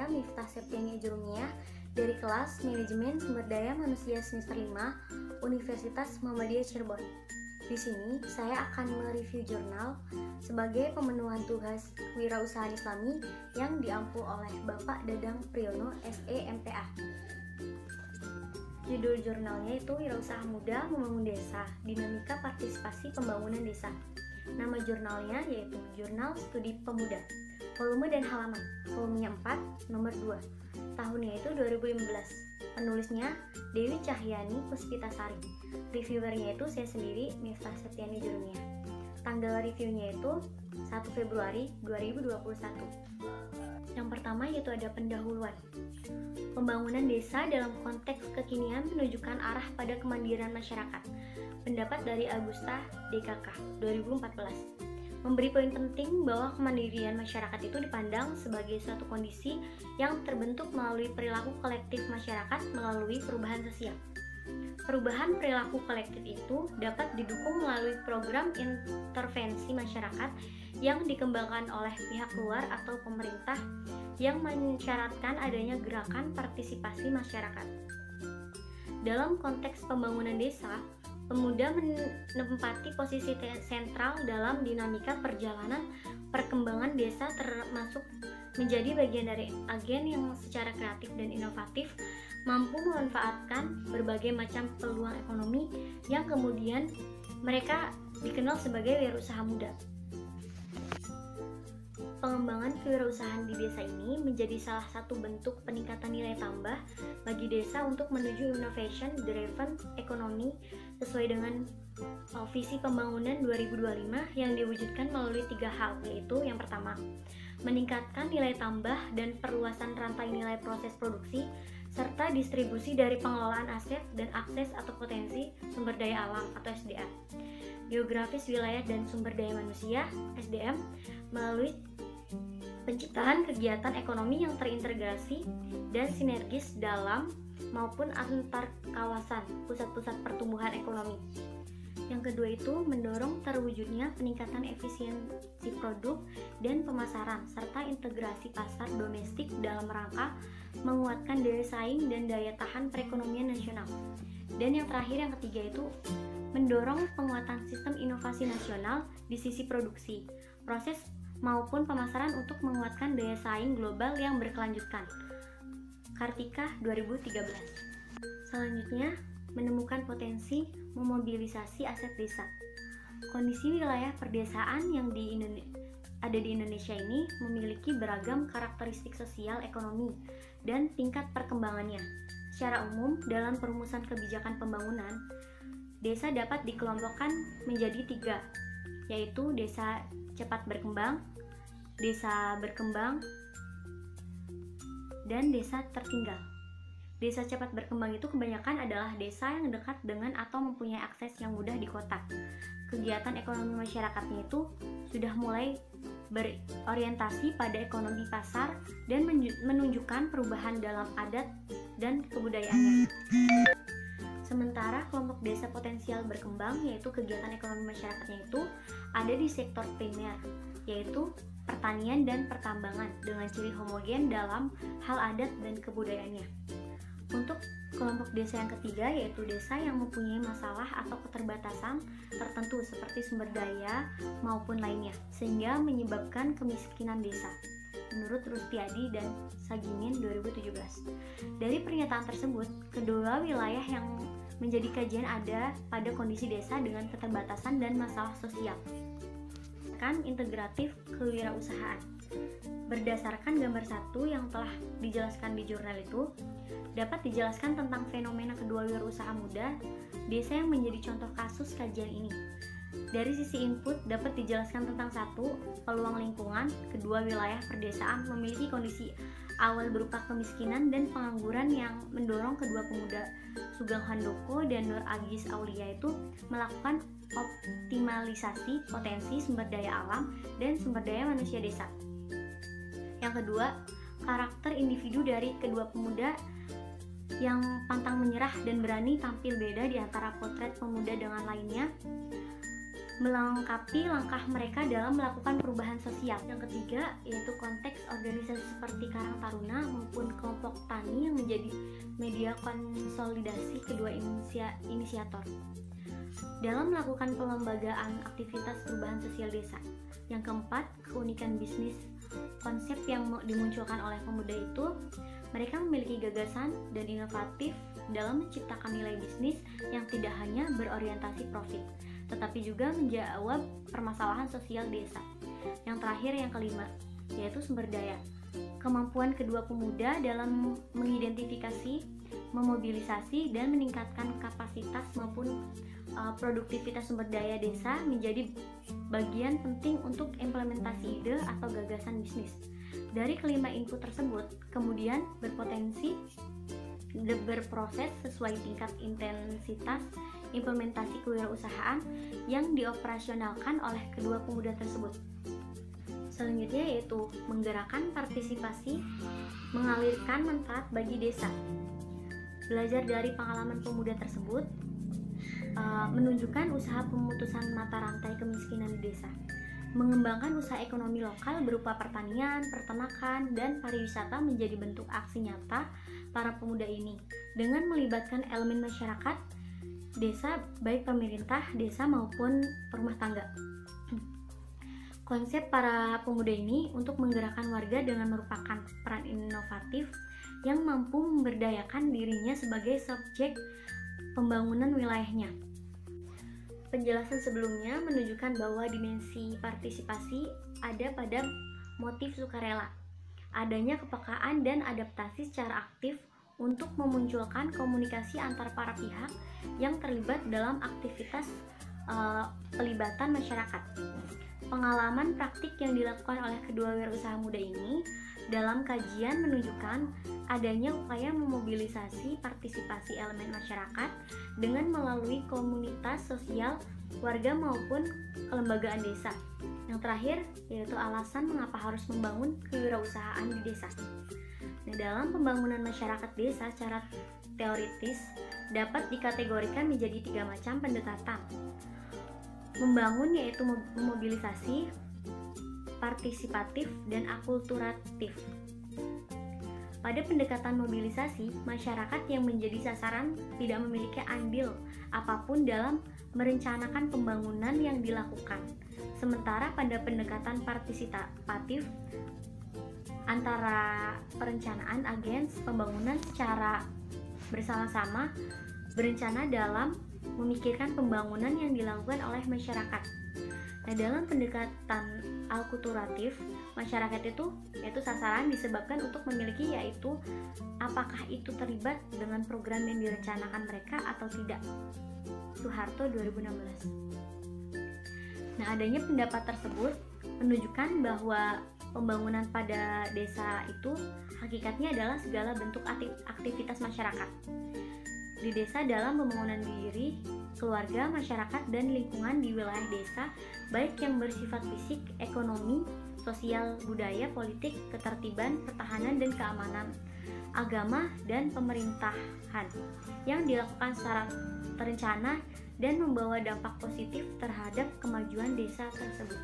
saya Miftah Septiani Jurumiyah dari kelas Manajemen Sumber Daya Manusia semester 5 Universitas Muhammadiyah Cirebon. Di sini saya akan mereview jurnal sebagai pemenuhan tugas Kewirausahaan Islami yang diampu oleh Bapak Dadang Priyono SE MTA. Judul jurnalnya itu Wirausaha Muda Membangun Desa, Dinamika Partisipasi Pembangunan Desa. Nama jurnalnya yaitu Jurnal Studi Pemuda. Volume dan halaman, volumenya 4, nomor 2. Tahunnya itu 2015. Penulisnya Dewi Cahyani Puspitasari. Reviewernya itu saya sendiri, Miftah Septiani Jurumiyah. Tanggal reviewnya itu 1 Februari 2021. Yang pertama yaitu ada pendahuluan. Pembangunan desa dalam konteks kekinian menunjukkan arah pada kemandirian masyarakat. Pendapat dari Agusta DKK 2014 memberi poin penting bahwa kemandirian masyarakat itu dipandang sebagai suatu kondisi yang terbentuk melalui perilaku kolektif masyarakat melalui perubahan sosial. Perubahan perilaku kolektif itu dapat didukung melalui program intervensi masyarakat yang dikembangkan oleh pihak luar atau pemerintah yang mensyaratkan adanya gerakan partisipasi masyarakat. Dalam konteks pembangunan desa, pemuda menempati posisi sentral dalam dinamika perjalanan perkembangan desa, termasuk menjadi bagian dari agen yang secara kreatif dan inovatif mampu memanfaatkan berbagai macam peluang ekonomi yang kemudian mereka dikenal sebagai wirausaha muda. Pengembangan kewirausahaan di desa ini menjadi salah satu bentuk peningkatan nilai tambah bagi desa untuk menuju innovation driven economy sesuai dengan visi pembangunan 2025 yang diwujudkan melalui 3 hal, yaitu yang pertama, meningkatkan nilai tambah dan perluasan rantai nilai proses produksi serta distribusi dari pengelolaan aset dan akses atau potensi sumber daya alam atau SDA, geografis wilayah dan sumber daya manusia SDM melalui penciptaan kegiatan ekonomi yang terintegrasi dan sinergis dalam maupun antar kawasan pusat-pusat pertumbuhan ekonomi. Yang kedua itu mendorong terwujudnya peningkatan efisiensi produk dan pemasaran serta integrasi pasar domestik dalam rangka menguatkan daya saing dan daya tahan perekonomian nasional. Dan yang terakhir, yang ketiga itu mendorong penguatan sistem inovasi nasional di sisi produksi, proses maupun pemasaran untuk menguatkan daya saing global yang berkelanjutan. Kartika 2013. Selanjutnya, menemukan potensi memobilisasi aset desa. Kondisi wilayah perdesaan yang ada di Indonesia ini memiliki beragam karakteristik sosial, ekonomi, dan tingkat perkembangannya. Secara umum, dalam perumusan kebijakan pembangunan, desa dapat dikelompokkan menjadi 3, yaitu desa cepat berkembang, desa berkembang, dan desa tertinggal. Desa cepat berkembang itu kebanyakan adalah desa yang dekat dengan atau mempunyai akses yang mudah di kota. Kegiatan ekonomi masyarakatnya itu sudah mulai berorientasi pada ekonomi pasar dan menunjukkan perubahan dalam adat dan kebudayaannya. Sementara kelompok desa potensial berkembang, yaitu kegiatan ekonomi masyarakatnya itu ada di sektor primer, yaitu pertanian dan pertambangan dengan ciri homogen dalam hal adat dan kebudayaannya. Untuk kelompok desa yang ketiga, yaitu desa yang mempunyai masalah atau keterbatasan tertentu seperti sumber daya maupun lainnya, sehingga menyebabkan kemiskinan desa. Menurut Rustiadi dan Sagimin 2017. Dari pernyataan tersebut, kedua wilayah yang menjadi kajian ada pada kondisi desa dengan keterbatasan dan masalah sosial. Kan integratif kewirausahaan. Berdasarkan gambar 1 yang telah dijelaskan di jurnal itu, dapat dijelaskan tentang fenomena kedua wirausaha muda desa yang menjadi contoh kasus kajian ini. Dari sisi input dapat dijelaskan tentang 1, peluang lingkungan. Kedua wilayah perdesaan memiliki kondisi awal berupa kemiskinan dan pengangguran yang mendorong kedua pemuda Sugeng Handoko dan Nur Agis Aulia itu melakukan optimalisasi potensi sumber daya alam dan sumber daya manusia desa. Yang kedua, karakter individu dari kedua pemuda yang pantang menyerah dan berani tampil beda di antara potret pemuda dengan lainnya. melengkapi langkah mereka dalam melakukan perubahan sosial. Yang ketiga yaitu konteks organisasi seperti Karang Taruna maupun kelompok tani yang menjadi media konsolidasi kedua inisiator dalam melakukan pelembagaan aktivitas perubahan sosial desa. Yang keempat, keunikan bisnis. Konsep yang dimunculkan oleh pemuda itu, mereka memiliki gagasan dan inovatif dalam menciptakan nilai bisnis yang tidak hanya berorientasi profit, tetapi juga menjawab permasalahan sosial desa. Yang terakhir, yang kelima, yaitu sumber daya. Kemampuan kedua pemuda dalam mengidentifikasi, memobilisasi, dan meningkatkan kapasitas maupun produktivitas sumber daya desa menjadi bagian penting untuk implementasi ide atau gagasan bisnis. Dari kelima input tersebut, kemudian berproses sesuai tingkat intensitas implementasi kewirausahaan yang dioperasionalkan oleh kedua pemuda tersebut. Selanjutnya yaitu menggerakkan partisipasi, mengalirkan manfaat bagi desa. Belajar dari pengalaman pemuda tersebut, menunjukkan usaha pemutusan mata rantai kemiskinan di desa, mengembangkan usaha ekonomi lokal berupa pertanian, peternakan, dan pariwisata menjadi bentuk aksi nyata para pemuda ini dengan melibatkan elemen masyarakat desa, baik pemerintah desa maupun rumah tangga. Konsep para pemuda ini untuk menggerakkan warga dengan merupakan peran inovatif yang mampu memberdayakan dirinya sebagai subjek pembangunan wilayahnya. Penjelasan sebelumnya menunjukkan bahwa dimensi partisipasi ada pada motif sukarela, adanya kepekaan dan adaptasi secara aktif untuk memunculkan komunikasi antar para pihak yang terlibat dalam aktivitas pelibatan masyarakat. Pengalaman praktik yang dilakukan oleh kedua wirausaha muda ini dalam kajian menunjukkan adanya upaya memobilisasi partisipasi elemen masyarakat dengan melalui komunitas sosial, warga maupun kelembagaan desa. Yang terakhir yaitu alasan mengapa harus membangun kewirausahaan di desa. Nah, dalam pembangunan masyarakat desa secara teoritis dapat dikategorikan menjadi 3 macam pendekatan. Membangun yaitu memobilisasi, partisipatif, dan akulturatif. Pada pendekatan mobilisasi, masyarakat yang menjadi sasaran tidak memiliki andil apapun dalam merencanakan pembangunan yang dilakukan. Sementara pada pendekatan partisipatif, antara perencanaan agens pembangunan secara bersama-sama berencana dalam memikirkan pembangunan yang dilakukan oleh masyarakat. Nah, dalam pendekatan akulturatif, masyarakat itu yaitu sasaran disebabkan untuk memiliki yaitu apakah itu terlibat dengan program yang direncanakan mereka atau tidak. Soeharto 2016. Nah, adanya pendapat tersebut menunjukkan bahwa pembangunan pada desa itu hakikatnya adalah segala bentuk aktivitas masyarakat di desa dalam pembangunan diri, keluarga, masyarakat, dan lingkungan di wilayah desa, baik yang bersifat fisik, ekonomi, sosial, budaya, politik, ketertiban, pertahanan, dan keamanan, agama, dan pemerintahan yang dilakukan secara terencana dan membawa dampak positif terhadap kemajuan desa tersebut.